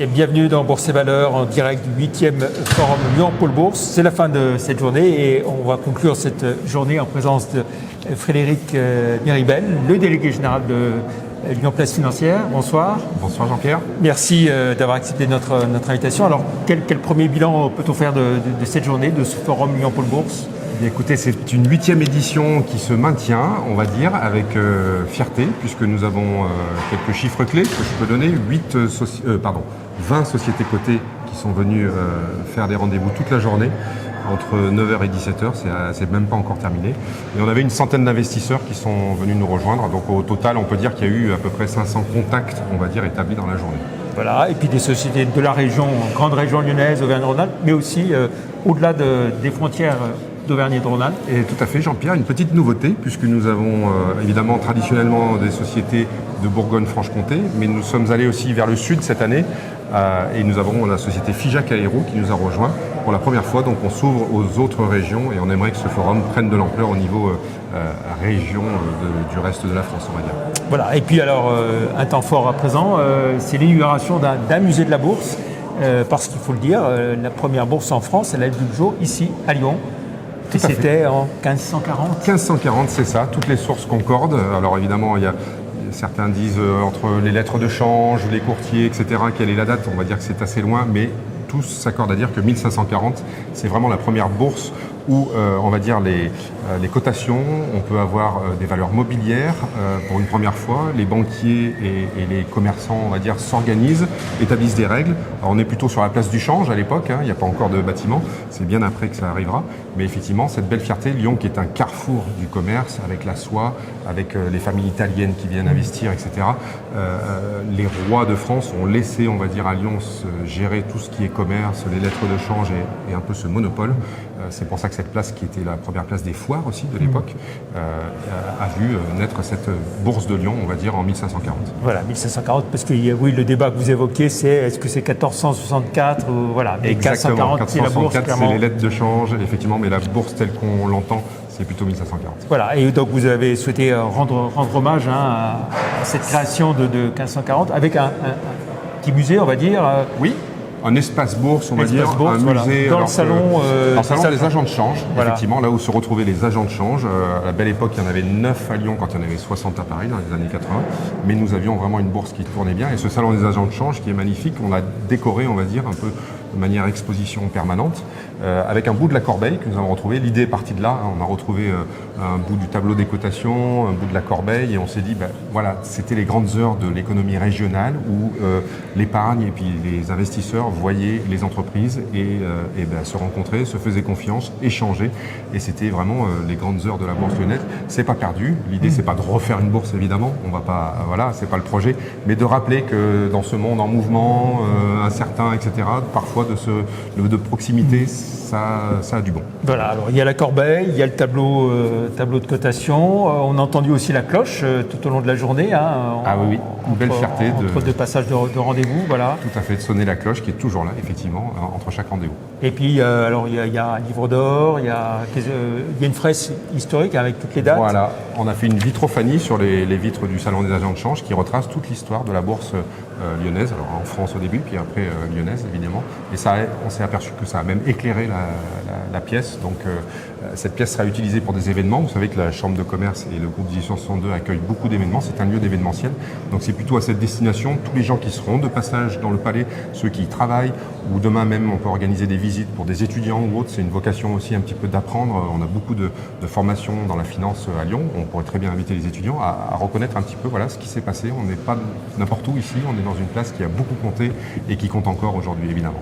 Et bienvenue dans Bourse et Valeurs en direct du 8e Forum Lyon Pôle Bourse. C'est la fin de cette journée et on va conclure cette journée en présence de Frédéric Miribel, le délégué général de Lyon Place Financière. Bonsoir. Bonsoir Jean-Pierre. Merci d'avoir accepté notre invitation. Alors quel premier bilan peut-on faire de cette journée, de ce Forum Lyon Pôle Bourse ? Écoutez, c'est une 8e édition qui se maintient, on va dire, avec fierté, puisque nous avons quelques chiffres clés que je peux donner. 20 sociétés cotées qui sont venues faire des rendez-vous toute la journée, entre 9h et 17h, c'est même pas encore terminé. Et on avait une centaine d'investisseurs qui sont venus nous rejoindre. Donc au total, on peut dire qu'il y a eu à peu près 500 contacts, on va dire, établis dans la journée. Voilà, et puis des sociétés de la région, grande région lyonnaise, Auvergne-Rhône-Alpes, mais aussi au-delà des frontières d'Auvergne-et-Rhône-Alpes. Et tout à fait, Jean-Pierre, une petite nouveauté, puisque nous avons évidemment traditionnellement des sociétés de Bourgogne-Franche-Comté, mais nous sommes allés aussi vers le sud cette année, et nous avons la société Figeac Aéro qui nous a rejoint pour la première fois. Donc on s'ouvre aux autres régions et on aimerait que ce forum prenne de l'ampleur au niveau région du reste de la France, on va dire. Voilà, et puis alors un temps fort à présent, c'est l'inauguration d'un musée de la bourse, parce qu'il faut le dire, la première bourse en France, elle a vu le jour ici à Lyon. Et c'était en 1540 ? 1540, c'est ça, toutes les sources concordent. Alors évidemment, certains disent entre les lettres de change, les courtiers, etc., quelle est la date. On va dire que c'est assez loin, mais tous s'accordent à dire que 1540, c'est vraiment la première bourse où, on va dire, les cotations, on peut avoir des valeurs mobilières pour une première fois. Les banquiers et les commerçants, on va dire, s'organisent, établissent des règles. Alors, on est plutôt sur la place du change à l'époque, il n'y a pas encore de bâtiment, c'est bien après que ça arrivera. Mais effectivement, cette belle fierté, Lyon qui est un carrefour du commerce, avec la soie, avec les familles italiennes qui viennent investir, etc. Les rois de France ont laissé, on va dire, à Lyon gérer tout ce qui est commerce, les lettres de change et un peu ce monopole. C'est pour ça que cette place, qui était la première place des foires aussi de l'époque, a vu naître cette bourse de Lyon, on va dire, en 1540. Voilà, 1540, parce que oui, le débat que vous évoquez, c'est est-ce que c'est 1464 ou voilà, mais 1540, c'est la bourse, clairement. C'est les lettres de change, effectivement, mais la bourse telle qu'on l'entend, c'est plutôt 1540. Voilà, et donc vous avez souhaité rendre hommage à cette création de 1540 avec un petit musée, on va dire. Oui. Un espace bourse, on va dire, un musée. Dans le salon, des agents de change, voilà. Effectivement, là où se retrouvaient les agents de change. À la belle époque, il y en avait 9 à Lyon quand il y en avait 60 à Paris dans les années 80. Mais nous avions vraiment une bourse qui tournait bien. Et ce salon des agents de change qui est magnifique, on l'a décoré, on va dire, un peu de manière exposition permanente, avec un bout de la corbeille que nous avons retrouvé. L'idée est partie de là. On a retrouvé un bout du tableau des cotations, un bout de la corbeille, et on s'est dit, voilà, c'était les grandes heures de l'économie régionale où l'épargne et puis les investisseurs voyaient les entreprises et se rencontrer, se faisaient confiance, échanger, et c'était vraiment les grandes heures de la bourse lyonnaise. C'est pas perdu. L'idée, c'est pas de refaire une bourse, évidemment. On va pas, voilà, c'est pas le projet, mais de rappeler que dans ce monde en mouvement, incertain, etc., parfois de proximité, ça a du bon. Voilà, alors il y a la corbeille, il y a le tableau de cotation, on a entendu aussi la cloche tout au long de la journée. Oui, une belle fierté. Entre deux passages de rendez-vous, voilà. Tout à fait, de sonner la cloche qui est toujours là, effectivement, entre chaque rendez-vous. Et puis, alors il y a un livre d'or, il y a une fresque historique avec toutes les dates. Voilà, on a fait une vitrophanie sur les vitres du Salon des agents de change qui retrace toute l'histoire de la bourse lyonnaise, alors en France au début, puis après lyonnaise, évidemment. Et ça, on s'est aperçu que ça a même éclairé la pièce. Donc cette pièce sera utilisée pour des événements. Vous savez que la Chambre de commerce et le groupe 1862 accueillent beaucoup d'événements. C'est un lieu d'événementiel. Donc c'est plutôt à cette destination, tous les gens qui seront de passage dans le palais, ceux qui y travaillent, ou demain même on peut organiser des visites pour des étudiants ou autres. C'est une vocation aussi un petit peu d'apprendre. On a beaucoup de formations dans la finance à Lyon. On pourrait très bien inviter les étudiants à reconnaître un petit peu ce qui s'est passé. On n'est pas n'importe où ici, on est dans une place qui a beaucoup compté et qui compte encore aujourd'hui, évidemment.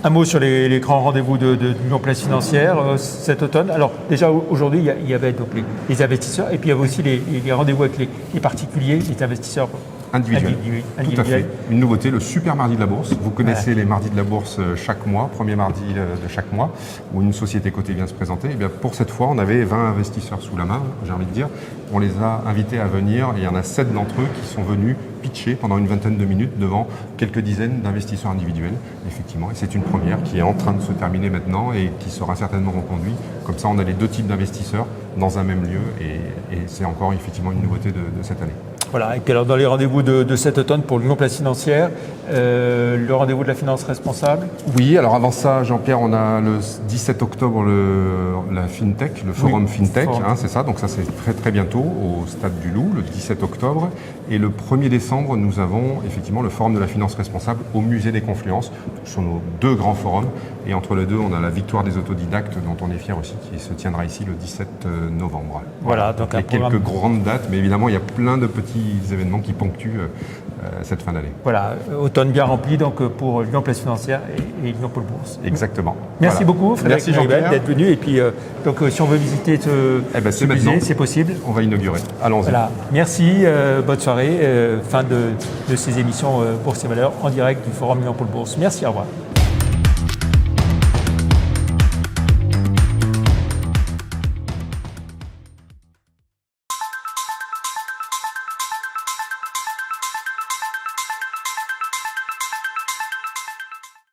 Un mot sur les grands rendez-vous de Lyon Place Financière cet automne. Alors déjà aujourd'hui, il y avait donc les investisseurs et puis il y avait aussi les rendez-vous avec les particuliers, les investisseurs individuels. Tout à fait. Une nouveauté, le super mardi de la bourse. Vous connaissez les mardis de la bourse chaque mois, premier mardi de chaque mois, où une société cotée vient se présenter. Et bien pour cette fois, on avait 20 investisseurs sous la main, j'ai envie de dire. On les a invités à venir et il y en a 7 d'entre eux qui sont venus pitcher pendant une vingtaine de minutes devant quelques dizaines d'investisseurs individuels, effectivement. Et c'est une première qui est en train de se terminer maintenant et qui sera certainement reconduite. Comme ça, on a les deux types d'investisseurs dans un même lieu et c'est encore effectivement une nouveauté de cette année. Voilà, et puis alors dans les rendez-vous de cet automne pour l'Union Place Financière, le rendez-vous de la finance responsable. Oui, alors avant ça, Jean-Pierre, on a le 17 octobre la FinTech, le forum FinTech, c'est ça, donc ça c'est très très bientôt au Stade du Loup, le 17 octobre. Et le 1er décembre, nous avons effectivement le forum de la finance responsable au Musée des Confluences. Ce sont nos 2 grands forums. Et entre les 2, on a la victoire des autodidactes, dont on est fier aussi, qui se tiendra ici le 17 novembre. Voilà, donc il y a quelques grandes dates, mais évidemment, il y a plein de petits événements qui ponctuent cette fin d'année. Voilà, automne bien rempli donc pour l'Union Place Financière et l'Union Pôle Bourse. Exactement. Merci beaucoup, Frédéric Meribel, d'être venu. Et puis, donc, si on veut visiter ce musée, c'est possible. On va inaugurer. Allons-y. Voilà. Merci, bonne soirée. Fin de ces émissions Bourse et Valeurs en direct du Forum Lyon Pôle Bourse. Merci, au revoir.